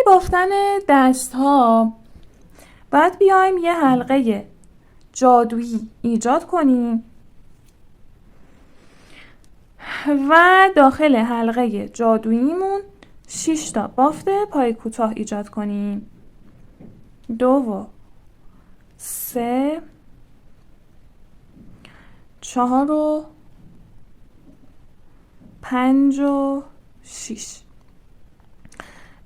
برای بافتن دست ها باید بیایم یه حلقه جادویی ایجاد کنیم و داخل حلقه جادوییمون 6 تا بافت پای کوتاه ایجاد کنیم. 2 و 3 4 و 5 و 6.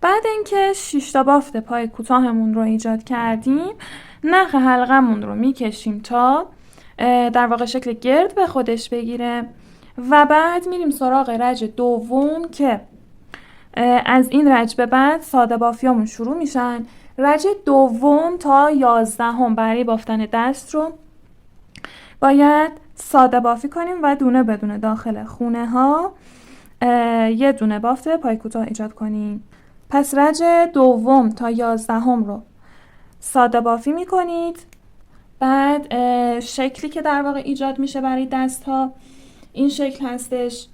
بعد اینکه 6 تا بافت پای کوتاهمون رو ایجاد کردیم، نخ حلقمون رو میکشیم تا در واقع شکل گرد به خودش بگیره و بعد میریم سراغ رج دوم که از این رج به بعد ساده بافیامون شروع میشن. رج دوم تا 11 برای بافتن دست رو باید ساده بافی کنیم و دونه بدونه داخل خونه ها یه دونه بافت پای کوتاه ایجاد کنیم. پس رج دوم تا 11 رو ساده بافی میکنید. بعد شکلی که در واقع ایجاد میشه برای دست ها این شکل هستش.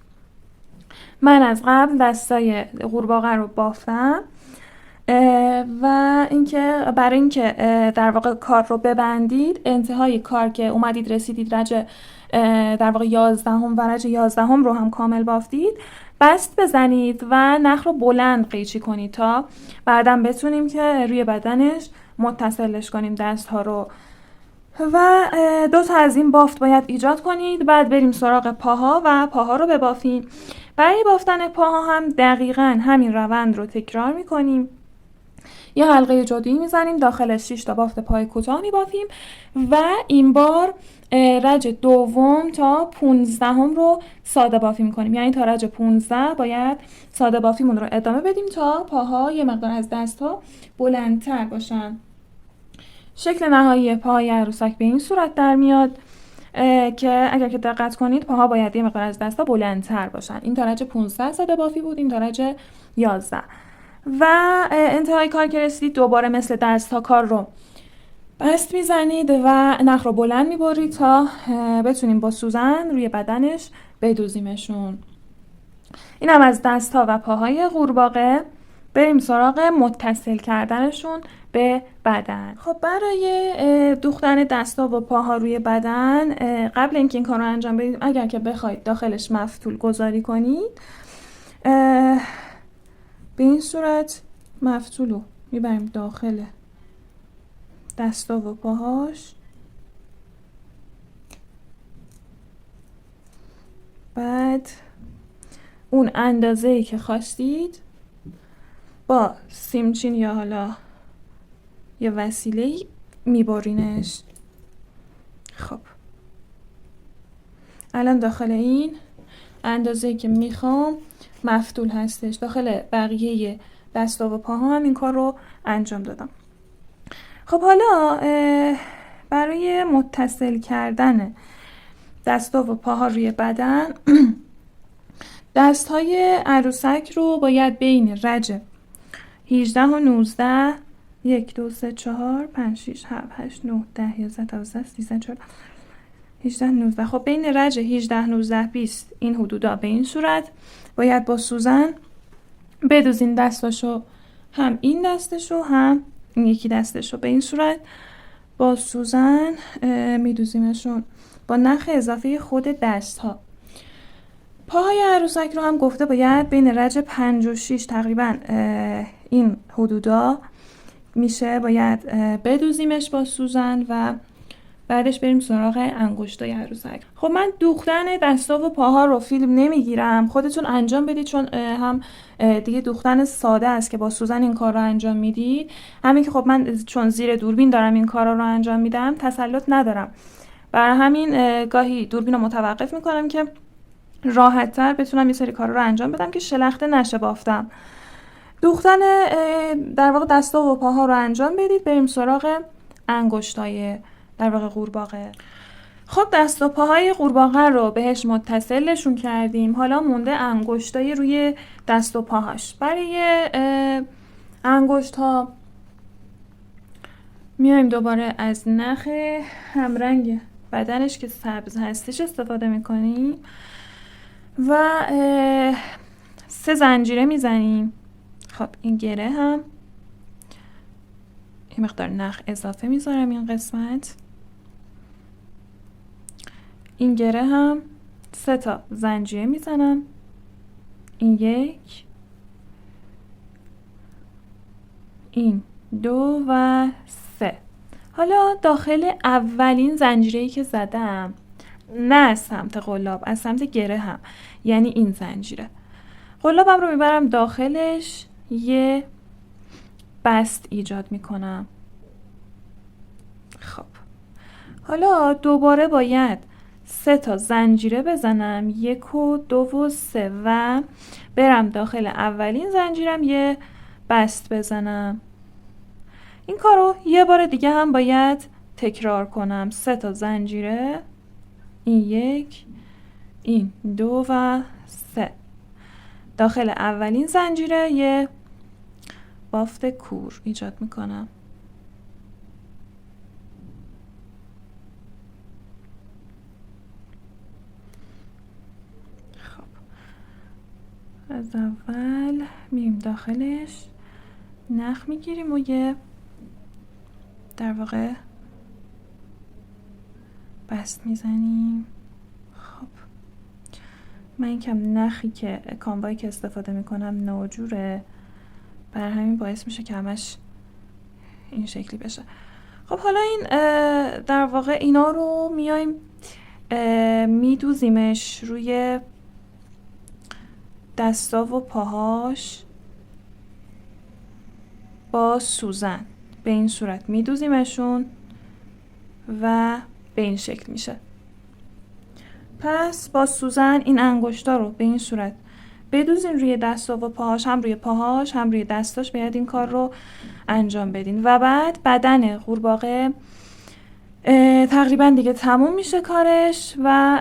من از قبل دستای قورباغه رو بافتم و اینکه برای اینکه در واقع کار رو ببندید، انتهای کار که اومدید رسیدید رج در واقع 11 و رج 11 رو هم کامل بافتید، بست بزنید و نخ رو بلند قیچی کنید تا بعدم بتونیم که روی بدنش متصلش کنیم دست ها رو. و 2 تا از این بافت باید ایجاد کنید. بعد بریم سراغ پاها و پاها رو ببافیم. برای بافتن پاها هم دقیقاً همین روند رو تکرار میکنیم. یه حلقه جادویی میزنیم، داخلش 6 تا بافت پای کوتاه میبافیم و این بار رج دوم تا 15 رو ساده بافی میکنیم. یعنی تا رج 15 باید ساده بافیمون رو ادامه بدیم تا پاها یه مقدار از دست‌ها بلندتر باشن. شکل نهایی پاهای عروسک به این صورت در میاد که اگر که دقت کنید پاها باید یه مقدار از دستا بلندتر باشن. این تا رج 15 ساده بافی بود، این تا رج 11. و انتهای کار که رسید دوباره مثل دست ها کار رو بست میزنید و نخ رو بلند میبرید تا بتونیم با سوزن روی بدنش بدوزیمشون. این هم از دست ها و پاهای قورباغه. بریم سراغ متصل کردنشون به بدن. خب برای دوختن دستا و پاها روی بدن، قبل اینکه این کار رو انجام بدید اگر که بخواید داخلش مفتول گذاری کنید، به این صورت مفتول رو میبریم داخل دستا و پاهاش. بعد اون اندازه‌ای که خواستید با سیمچین یا حالا یه وسیله‌ای میبرینش. خب الان داخل این اندازه‌ای که میخوام مفتول هستش. داخل بقیه دستا و پاها هم این کار رو انجام دادم. خب حالا برای متصل کردن دستا و پاها روی بدن دست‌های عروسک رو باید بین رج 18 و 19 1 2 3 4 5 6 7 8 9 10 11 12 13 14 18 19 خب بین رج 18 19 20 این حدودا به این صورت باید با سوزن بدوزین دستاشو، هم این دستشو هم این یکی دستشو. به این صورت با سوزن میدوزیمشون با نخ اضافه خود دست ها. پاهای عروسک رو هم گفته باید بین رج 5 و 6 تقریبا این حدودا میشه باید بدوزیمش با سوزن و بعدش بریم سراغ انگشتای عروسک. خب من دوختن دستا و پاها رو فیلم نمیگیرم، خودتون انجام بدید چون هم دیگه دوختن ساده است که با سوزن این کار رو انجام میدید. همین که خب من چون زیر دوربین دارم این کارا رو انجام میدم تسلط ندارم، برای همین گاهی دوربین رو متوقف میکنم که راحت تر بتونم یه سری کارا رو انجام بدم که شلخته نشه بافتم. دوختن در واقع دستا و پاها رو انجام بدید. بریم سراغ انگشتای در واقع قورباغه. خب دست و پاهای قورباغه رو بهش متصلشون کردیم. حالا مونده انگشتای روی دست و پاهاش. برای انگشت ها میایم دوباره از نخ همرنگ بدنش که سبز هستش استفاده میکنیم و 3 زنجیره میزنیم. خب این گره هم یه مقدار نخ اضافه میذارم این قسمت. این گره هم 3 تا زنجیره میزنم، این 1، این 2 و 3. حالا داخل اولین زنجیره‌ای که زدم، نه از سمت قلاب، از سمت گره هم، یعنی این زنجیره، قلابم رو میبرم داخلش، یه بست ایجاد میکنم. خب حالا دوباره باید 3 تا زنجیره بزنم، 1 و 2 و 3 و برم داخل اولین زنجیرم یه بست بزنم. این کارو یه بار دیگه هم باید تکرار کنم. 3 تا زنجیره، این 1، این 2 و 3. داخل اولین زنجیره یه بافت کور ایجاد میکنم. خب از اول میریم داخلش، نخ میگیریم و یه در واقع بست میزنیم. خب من کم نخی که کانوایی که استفاده میکنم ناجوره، بر همین باعث میشه که همش این شکلی بشه. خب حالا این در واقع اینا رو میایم میدوزیمش روی دستا و پاهاش با سوزن، به این صورت میدوزیمشون و به این شکل میشه. پس با سوزن این انگشتا رو به این صورت بدوزین روی دستا و پاهاش، هم روی پاهاش هم روی دستاش باید این کار رو انجام بدین. و بعد بدن قورباغه تقریبا دیگه تموم میشه کارش و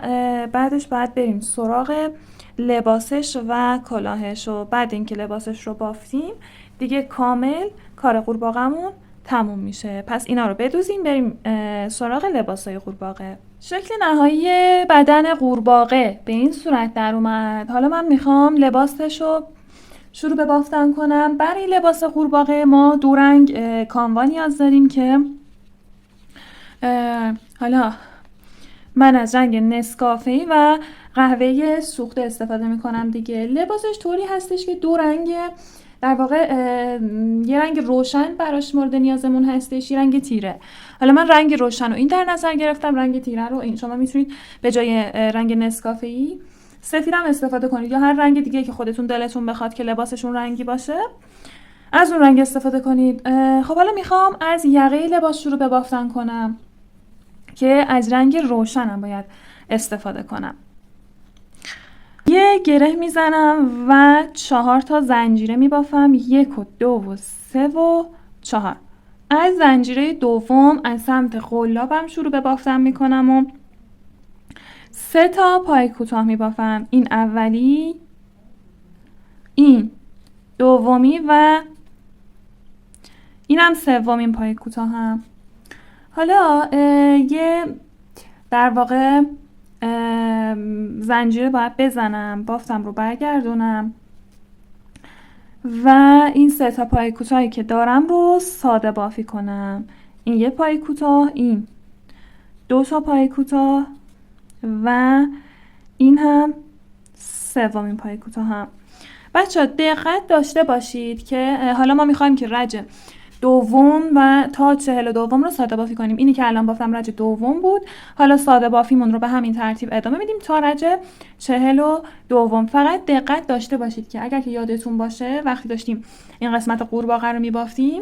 بعدش باید بریم سراغ لباسش و کلاهش. و بعد اینکه لباسش رو بافتیم دیگه کامل کار قورباغه‌مون تموم میشه. پس اینا رو بدوزیم بریم سراغ لباسای قورباغه. شکل نهایی بدن قورباغه به این صورت در اومد. حالا من میخوام لباسش رو شروع به بافتن کنم. برای لباس قورباغه ما 2 رنگ کانوا نیاز داریم که حالا من از رنگ نسکافه‌ای و قهوه‌ای سوخته استفاده میکنم دیگه. لباسش طوری هستش که 2 رنگ در واقع یه رنگ روشن براش مورد نیازمون هستش، یه رنگ تیره. حالا من رنگ روشن رو این در نظر گرفتم، رنگ تیره رو این. شما میتونید به جای رنگ نسکافه‌ای سفیدم استفاده کنید یا هر رنگ دیگه که خودتون دلتون بخواد که لباسشون رنگی باشه از اون رنگ استفاده کنید. خب حالا میخوام از یقه لباس شروع به بافتن کنم که از رنگ روشنم باید استفاده کنم. یه گره میزنم و 4 تا زنجیره میبافم، 1 و 2 و 3 و 4. از زنجیره دوم از سمت قلابم شروع به بافتن میکنم و 3 تا پای کوتاه میبافم. این اولی، این دومی و اینم سومین پای کوتاهم. حالا یه در واقع زنجیره باید بزنم، بافتم رو برگردونم و این 3 تا پای کوتاهی که دارم رو ساده بافی کنم. این یه پای کوتاه، این 2 تا پای کوتاه و این هم سومین پای کوتاه هم. بچه‌ها دقت داشته باشید که حالا ما میخوایم که رج دوم و تا 42 رو ساده بافی کنیم. اینی که الان بافتم رج دوم بود، حالا ساده بافیمون رو به همین ترتیب ادامه میدیم تا رج 42. فقط دقت داشته باشید که اگر که یادتون باشه وقتی داشتیم این قسمت قورباغه رو میبافتیم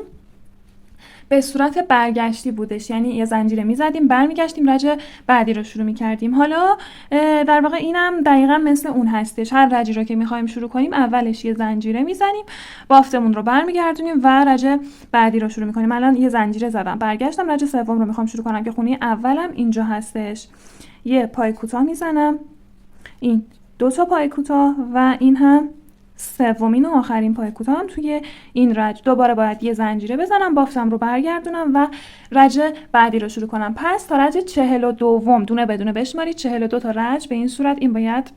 به صورت برگشتی بودش، یعنی یه زنجیره میزدیم برمیگشتیم رج بعدی رو شروع میکردیم. حالا در واقع اینم دقیقا مثل اون هستش. هر رجی رو که میخوایم شروع کنیم اولش یه زنجیره میزنیم، بافتمون رو برمیگردونیم و رج بعدی رو شروع میکنیم. الان یه زنجیره زدم برگشتم، رج سوم رو میخوام شروع کنم که خونه اولم اینجا هستش. یه پای کوتاه میزنم، این 2 تا پای کوتاه و این هم سومین و آخرین پای کوتاه هم توی این رج. دوباره باید یه زنجیره بزنم، بافتم رو برگردونم و رج بعدی رو شروع کنم. پس تا رج 42 دونه بدونه بشمارید. 42 تا رج به این صورت این باید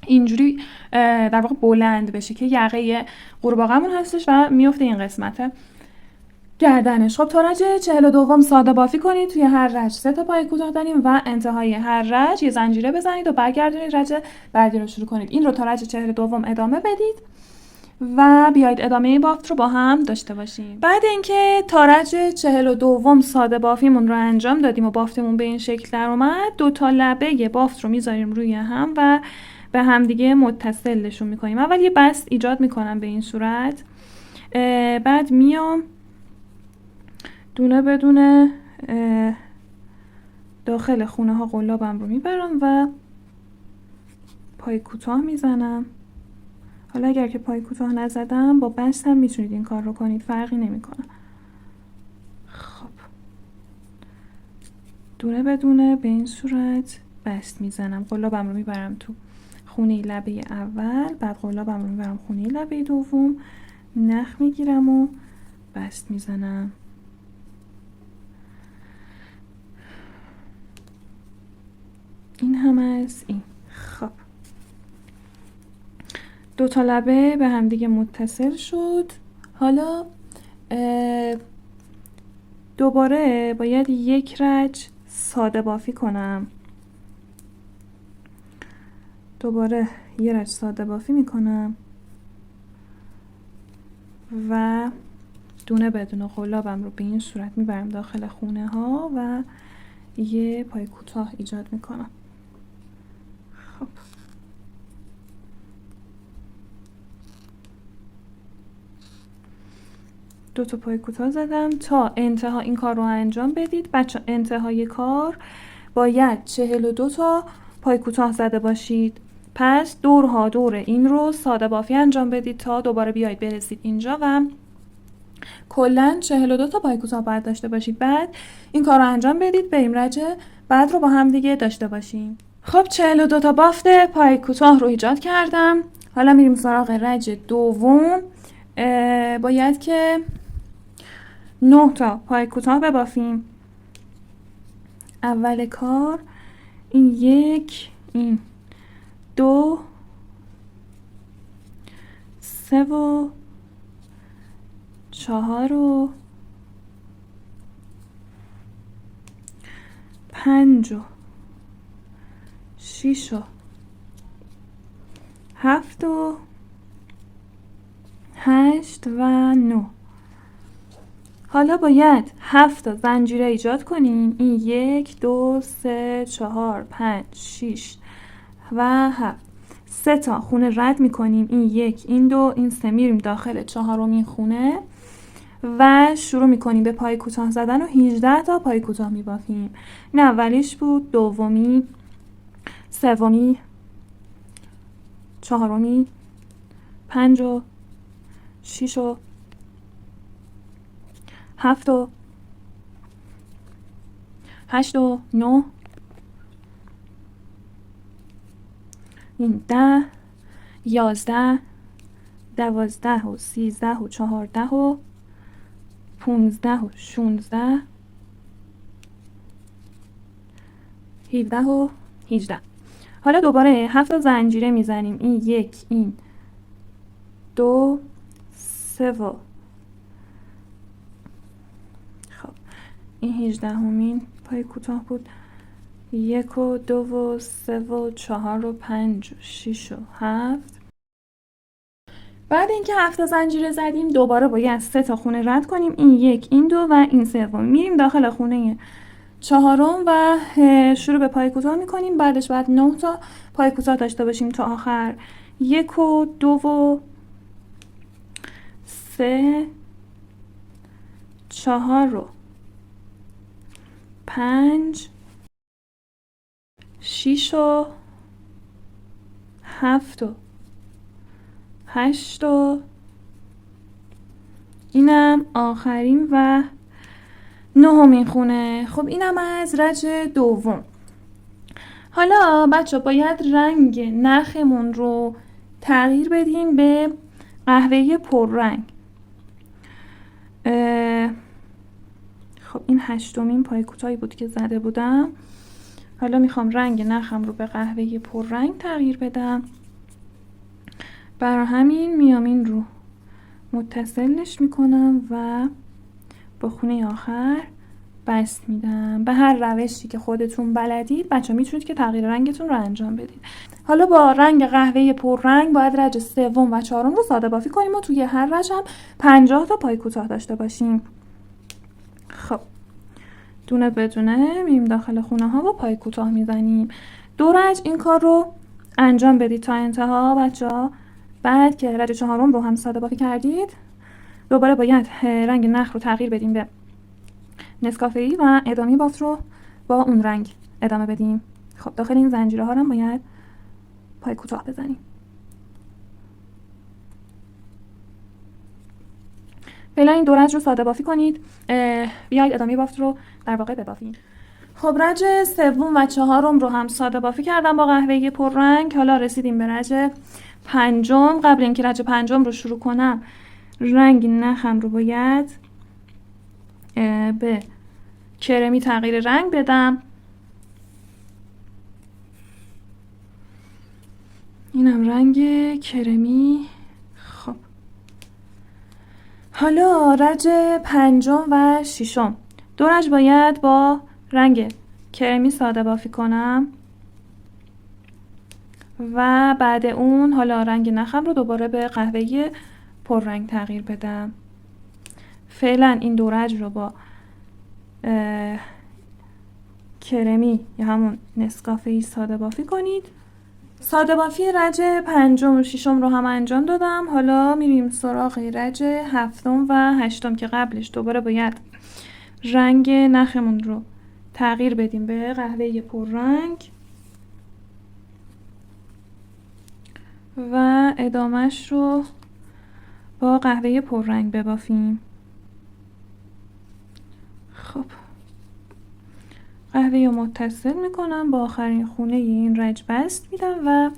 اینجوری در واقع بلند بشه که یقه قورباغه‌مون هستش و میفته این قسمت گردنش. خب تارج 42 ساده بافی کنید. توی هر رج 3 تا پای کوتاه داریم و انتهای هر رج یه زنجیره بزنید و برگردونید رج بعدی رو شروع کنید. این رو تا رج 42 ادامه بدید و بیایید ادامه بافت رو با هم داشته باشیم. بعد اینکه تارج 42 ساده بافیمون رو انجام دادیم و بافتمون به این شکل در اومد، 2 تا لبه بافت رو میذاریم روی هم و به هم دیگه متصلشون میکنیم. اول یه بست ایجاد میکنم به این صورت، بعد میام دونه بدونه داخل خونه ها قلابم رو میبرم و پای کوتاه میزنم. حالا اگر که پای کوتاه نزدم با بست هم میتونید این کار رو کنید، فرقی نمیکنه. خب دونه بدونه به این صورت بست میزنم. قلابم رو میبرم تو خونه لبه اول، بعد قلابم رو میبرم خونه لبه دوم، نخ میگیرم و بست میزنم. این هم از این. خب 2 تا لبه به هم دیگه متصل شد. حالا دوباره باید یک رج ساده بافی کنم. دوباره یه رج ساده بافی میکنم و دونه بدون قلابم رو به این صورت میبرم داخل خونه ها و یه پای کوتاه ایجاد میکنم. خب 2 تا پای کوتاه زدم. تا انتها این کار رو انجام بدید بچه. انتهای کار باید 42 تا پای کوتاه زده باشید. پس دورها دور این رو ساده بافی انجام بدید تا دوباره بیایید برسید اینجا و کلاً 42 تا پای کوتاه باید داشته باشید. بعد این کار رو انجام بدید، بریم رج بعد رو با هم دیگه داشته باشیم. خب 42 تا بافت پای کوتاه رو ایجاد کردم. حالا میریم سراغ رج دوم. باید که 9 تا پای کوتاه ببافیم. اول کار این 1، این 2، 3 و 4 و 5 و 6 و 7 و 8 و 9. حالا باید 7 تا زنجیره ایجاد کنیم. این 1، 2، 3، 4، 5، 6 و 7. 3 تا خونه رد میکنیم. این 1، این 2، این 3. میریم داخل چهارمین خونه و شروع میکنیم به پای کوتاه زدن و 18 تا پای کوتاه میبافیم. این اولیش بود، دومی، سومی، چهارمی، 5 و 6 و 7 و 8 و 9. این 10، 11، 12 و 13 و 14 و 15 و 16، 17 و 18. حالا دوباره 7 زنجیره میزنیم. این 1، این 2، 3 و خب این 18مین پای کوتاه بود. 1 و 2 و 3 و 4 و 5 و 6 و 7. بعد اینکه 7 زنجیره زدیم دوباره باید 3 تا خونه رد کنیم. این 1، این 2 و این 3. میریم داخل خونه چهارم و شروع به پای کوتاه میکنیم. بعدش بعد 9 تا پای کوتاه داشته باشیم تا آخر. 1 و 2 و 3، 4 و 5، 6 و 7 و 8 و اینم آخرین و 9مین خونه. خب اینم از رج دوم. حالا بچه باید رنگ نخمون رو تغییر بدیم به قهوه‌ای پررنگ. خب این 8مین پای کوتاهی بود که زده بودم. حالا میخوام رنگ نخم رو به قهوه‌ای پررنگ تغییر بدم. برای همین میام این رو متصلش میکنم و با خونه آخر بست میدم. به هر روشی که خودتون بلدید بچه میتونید که تغییر رنگتون رو انجام بدید. حالا با رنگ قهوه پررنگ باید رج سوم و چهارم رو ساده بافی کنیم و توی هر رج هم 50 تا پای کوتاه داشته باشیم. خب دونه بدونه میریم داخل خونه ها و پای کوتاه میزنیم. دو رج این کار رو انجام بدید تا انتها بچه ها. بعد که رج چهارم رو هم ساده بافی کردید دوباره باید رنگ نخ رو تغییر بدیم به نسکافه‌ای و ادامه بافت رو با اون رنگ ادامه بدیم. خب داخل این زنجیره ها هم باید پای کوتاه بزنیم. فعلا این دو رج رو ساده بافی کنید. بیاید ادامه بافت رو در واقع ببافیم. خب رج سوم و چهارم رو هم ساده بافی کردم با قهوه‌ای پررنگ. حالا رسیدیم به رج پنجم. قبل اینکه رج پنجم رو شروع کنم رنگ نخم رو باید به کرمی تغییر رنگ بدم. اینم رنگ کرمی. خب حالا رج پنجم و ششم دو رج باید با رنگ کرمی ساده بافی کنم و بعد اون حالا رنگ نخم رو دوباره به قهوه‌ای پررنگ تغییر بدم. فعلا این دو رج رو با کرمی یا همون نسکافه‌ای ساده بافی کنید. ساده بافی رج پنجم و ششم رو هم انجام دادم. حالا میریم سراغ رج هفتم و هشتم که قبلش دوباره باید رنگ نخمون رو تغییر بدیم به قهوه پررنگ و ادامهش رو با قهوه پررنگ ببافیم. خب قهوه رو متصل میکنم با آخرین خونه این رج بست میدم و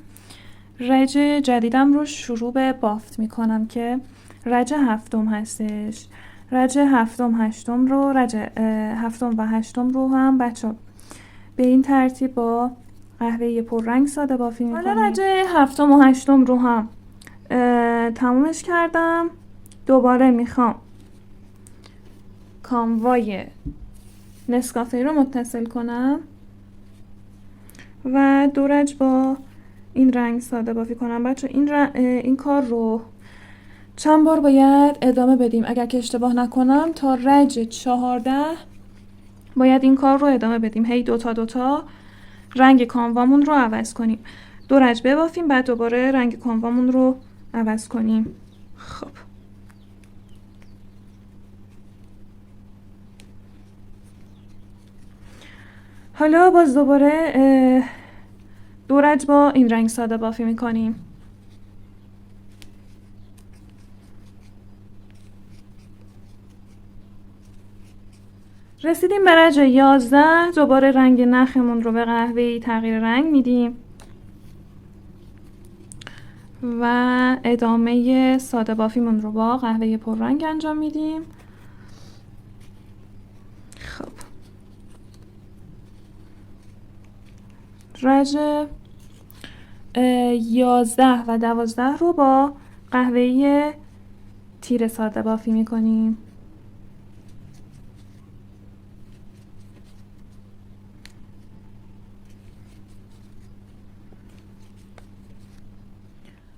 رج جدیدم رو شروع به بافت میکنم که رج هفتم هستش. رج هفتم و هشتم رو هم بچه به این ترتیب با قهوه پررنگ ساده بافی میکنیم. حالا رج هفتم و هشتم رو هم تمومش کردم. دوباره میخوام کاموای نسکافه رو متصل کنم و دو رج با این رنگ ساده بافی کنم. بچه این کار رو چند بار باید ادامه بدیم. اگر که اشتباه نکنم تا رج 14 باید این کار رو ادامه بدیم. هی دوتا رنگ کاموامون رو عوض کنیم. دو رج ببافیم بعد دوباره رنگ کاموامون رو عوض کنیم. خب حالا باز دوباره دو رج با این رنگ ساده بافی میکنیم. رسیدیم به رج 11. دوباره رنگ نخمون رو به قهوه‌ای تغییر رنگ میدیم و ادامه ساده بافیمون رو با قهوه پررنگ انجام میدیم. خب رج 11 و 12 رو با قهوه تیره ساده بافی میکنیم.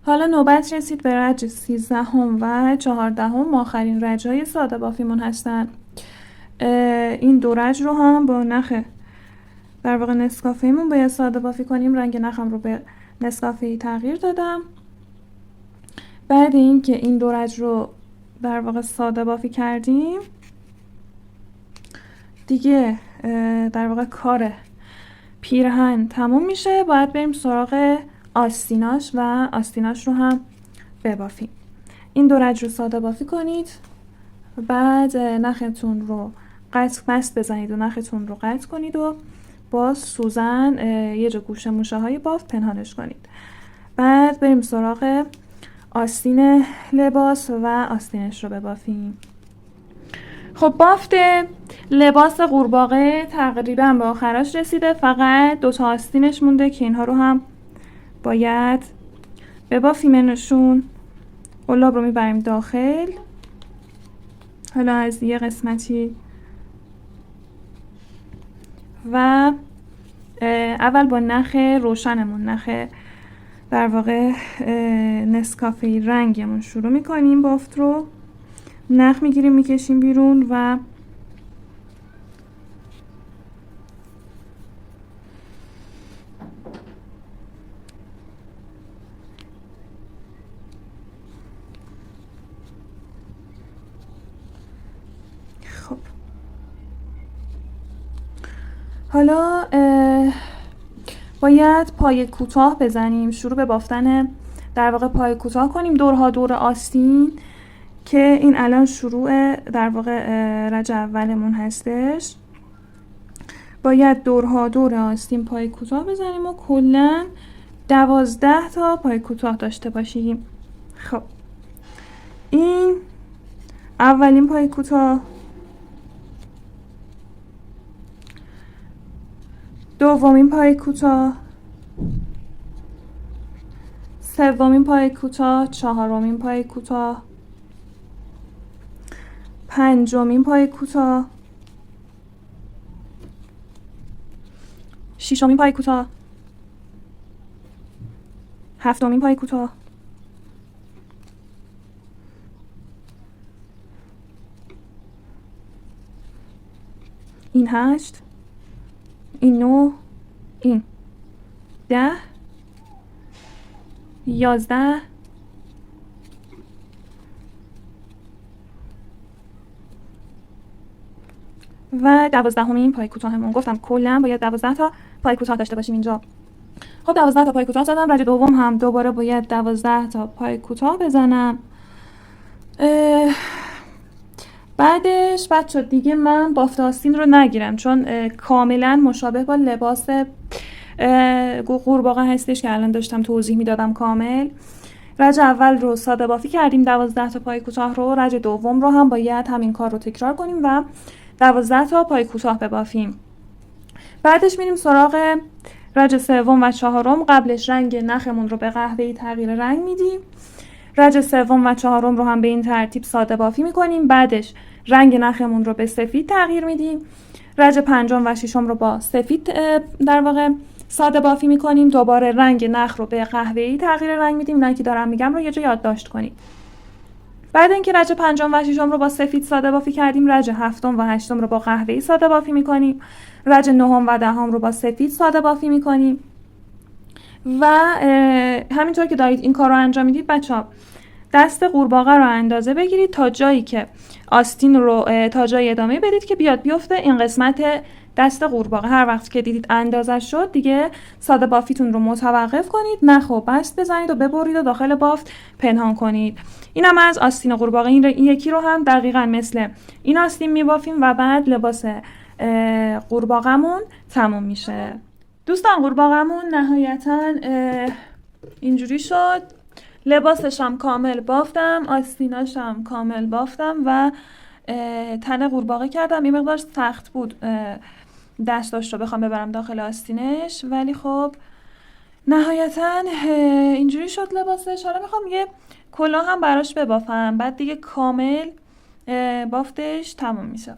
حالا نوبت رسید به رج 13 و 14 آخرین رج‌های ساده بافیمون هستن. این دو رج رو هم با نخ در واقع نسکافه‌مون باید ساده بافی کنیم. رنگ نخم رو به نسکافه‌ای تغییر دادم. بعد اینکه این دو رج رو در واقع ساده بافی کردیم دیگه در واقع کار پیرهن تموم میشه. باید بریم سراغ آستیناش و آستیناش رو هم ببافیم. این دو رج رو ساده بافی کنید. بعد نختون رو بست بزنید و نختون رو قطع کنید و با سوزن یه جا گوشه موشه های بافت پنهانش کنید. بعد بریم سراغ آستین لباس و آستینش رو ببافیم. خب بافت لباس قورباغه تقریبا به آخرش رسیده. فقط دوتا آستینش مونده که اینها رو هم باید ببافیمشون. قلاب رو میبریم داخل. حالا از یه قسمتی و اول با نخ روشنمون، نخ در واقع نسکافه رنگمون شروع میکنیم بافت رو. نخ میگیریم میکشیم بیرون و خب حالا باید پای کوتاه بزنیم، شروع به بافتن در واقع پای کوتاه کنیم دورها دور آستین که این الان شروع در واقع رج اولمون هستش. باید دورها دور آستین پای کوتاه بزنیم و کلاً 12 تا پای کوتاه داشته باشیم. خب این اولین پای کوتاه، دومین پای کوتاه، سومین پای کوتاه، چهارمین پای کوتاه، پنجمین پای کوتاه، ششمین پای کوتاه، هفتمین پای کوتاه، این 8، این 9، این 10، 11 و 12مین پای کوتاهمون. گفتم کلا باید 12 تا پای کوتاه داشته باشیم اینجا. خب 12 تا پای کوتاه زدم. رج دوم هم دوباره باید 12 تا پای کوتاه بزنم. بعدش بچه دیگه من بافت آستین رو نگیرم چون کاملا مشابه با لباس قورباغه هستش که الان داشتم توضیح میدادم کامل. رج اول رو ساده بافی کردیم 12 تا پای کوتاه رو، رج دوم رو هم باید همین کار رو تکرار کنیم و 12 تا پای کوتاه ببافیم. بعدش میریم سراغ رج سوم و چهارم. قبلش رنگ نخمون رو به قهوه‌ای تغییر رنگ میدیم. رج سوم و چهارم رو هم به این ترتیب ساده بافی میکنیم. بعدش رنگ نخمون رو به سفید تغییر میدیم. رج پنجم و ششم رو با سفید در واقع ساده بافی میکنیم. دوباره رنگ نخ رو به قهوه‌ای تغییر رنگ میدیم. اینایی که دارم میگم رو یه جا یادداشت کنید. بعد اینکه رج پنجم و ششم رو با سفید ساده بافی کردیم، رج هفتم و هشتم رو با قهوه‌ای ساده بافی میکنیم. رج نهم و دهم رو با سفید ساده بافی میکنیم. و همینطور که دارید این کار رو انجام میدید بچه‌ها، دست قورباغه رو اندازه بگیرید تا جایی که آستین رو تا جای ادامه بدید که بیاد بیفته این قسمت دست قورباغه. هر وقت که دیدید اندازه شد دیگه ساده بافیتون رو متوقف کنید، نخ و بست بزنید و ببرید و داخل بافت پنهان کنید. اینم از آستین قورباغه. این یکی رو هم دقیقاً مثل این آستین میبافیم و بعد لباس قورباغه‌مون تموم میشه. دوستان قورباغه‌مون نهایتاً اینجوری شد. لباسش هم کامل بافتم، آستیناش هم کامل بافتم و تن قورباغه کردم. این مقدار سخت بود دستاش رو بخوام ببرم داخل آستینش، ولی خب نهایتا اینجوری شد لباسش. حالا میخوام یه کلاه هم براش ببافم، بعد دیگه کامل بافتش تموم میشه.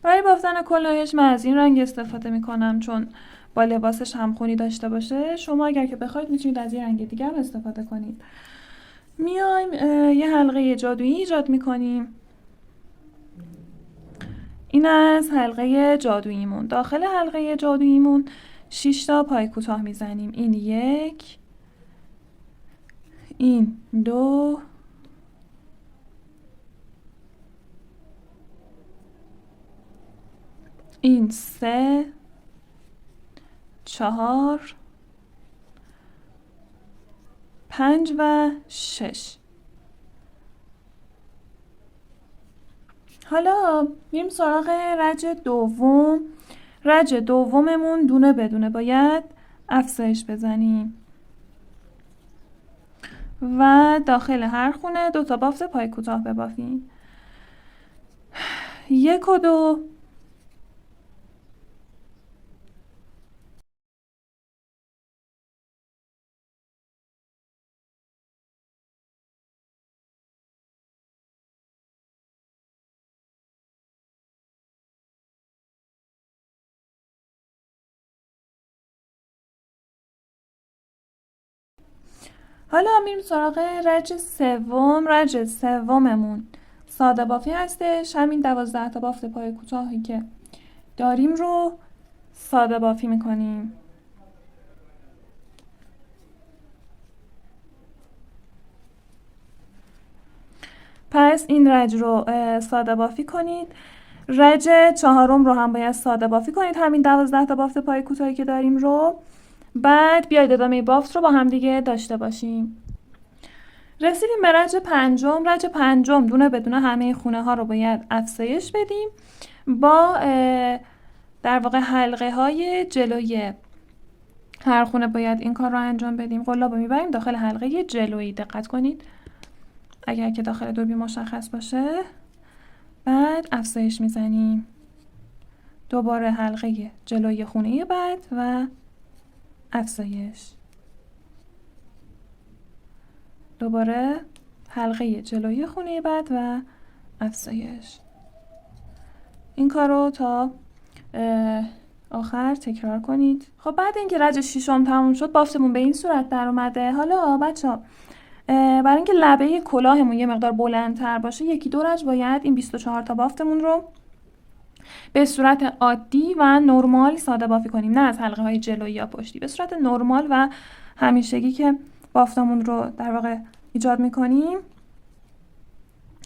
برای بافتن کلاهش من از این رنگ استفاده میکنم چون با لباسش همخونی داشته باشه. شما اگر که بخواید میتونید از یه رنگ دیگر استفاده کنید. میایم یه حلقه جادویی ایجاد میکنیم. این از حلقه جادوییمون. داخل حلقه جادوییمون 6 تا پای کوتاه میزنیم. این 1، این 2، این 3، 4، 5 و 6. حالا میریم سراغ رج دوم. رج دوممون دونه بدونه باید افزایش بزنیم و داخل هر خونه 2 تا بافت پای کوتاه ببافیم. 1 و 2 حالا میریم سراغ رج سوم. رج سوممون ساده بافی هستش. همین 12 تا بافت پای کوتاهی که داریم رو ساده بافی میکنیم. پس این رج رو ساده بافی کنید. رج چهارم رو هم باید ساده بافی کنید، همین 12 تا بافت پای کوتاهی که داریم رو. بعد بیاید ادامه بافت رو با هم دیگه داشته باشیم. رسیدیم به رج پنجم. رج پنجم دونه بدونه همه خونه ها رو باید افزایش بدیم با در واقع حلقه های جلوی هر خونه باید این کار رو انجام بدیم. قلاب رو میبریم داخل حلقه جلویی، دقت کنید اگر که داخل دوربین مشخص باشه. بعد افزایش میزنیم، دوباره حلقه جلوی خونه بعد و افزایش، دوباره حلقه جلوی خونه بعد و افزایش. این کار رو تا آخر تکرار کنید. خب بعد اینکه رج ششم تموم شد بافتمون به این صورت در اومده. حالا بچه‌ها برای اینکه لبه کلاهمون یه مقدار بلندتر باشه یکی دو رج باید این 24 تا بافتمون رو به صورت عادی و نرمال ساده بافی کنیم، نه از حلقه های جلویی یا پشتی، به صورت نرمال و همیشگی که بافتمون رو در واقع ایجاد میکنیم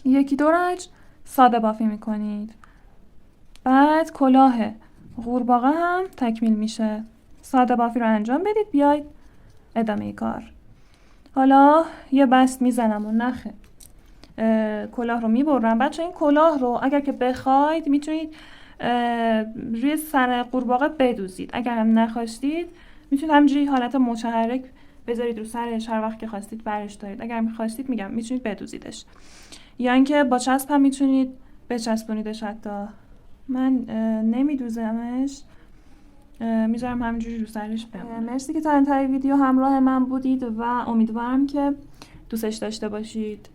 یکی دو رج ساده بافی میکنید. بعد کلاه قورباغه هم تکمیل میشه. ساده بافی رو انجام بدید، بیاید ادامه کار. حالا یه بست میزنم و نخ کلاه رو میبرم. بچه این کلاه رو اگر که بخواید میتونید روی سر قورباغه بدوزید، اگر هم نخواستید میتونید همینجوری حالت متحرک بذارید رو سرش، هر وقت که خواستید برش دارید. اگر میخواستید میگم میتونید بدوزیدش، یا اینکه با چسب هم میتونید بچسبونیدش. حتی من نمیدوزمش، میذارم همینجوری رو سرش بمونه. مرسی که تا انتهای ویدیو همراه من بودید و امیدوارم که دوستش داشته باشید.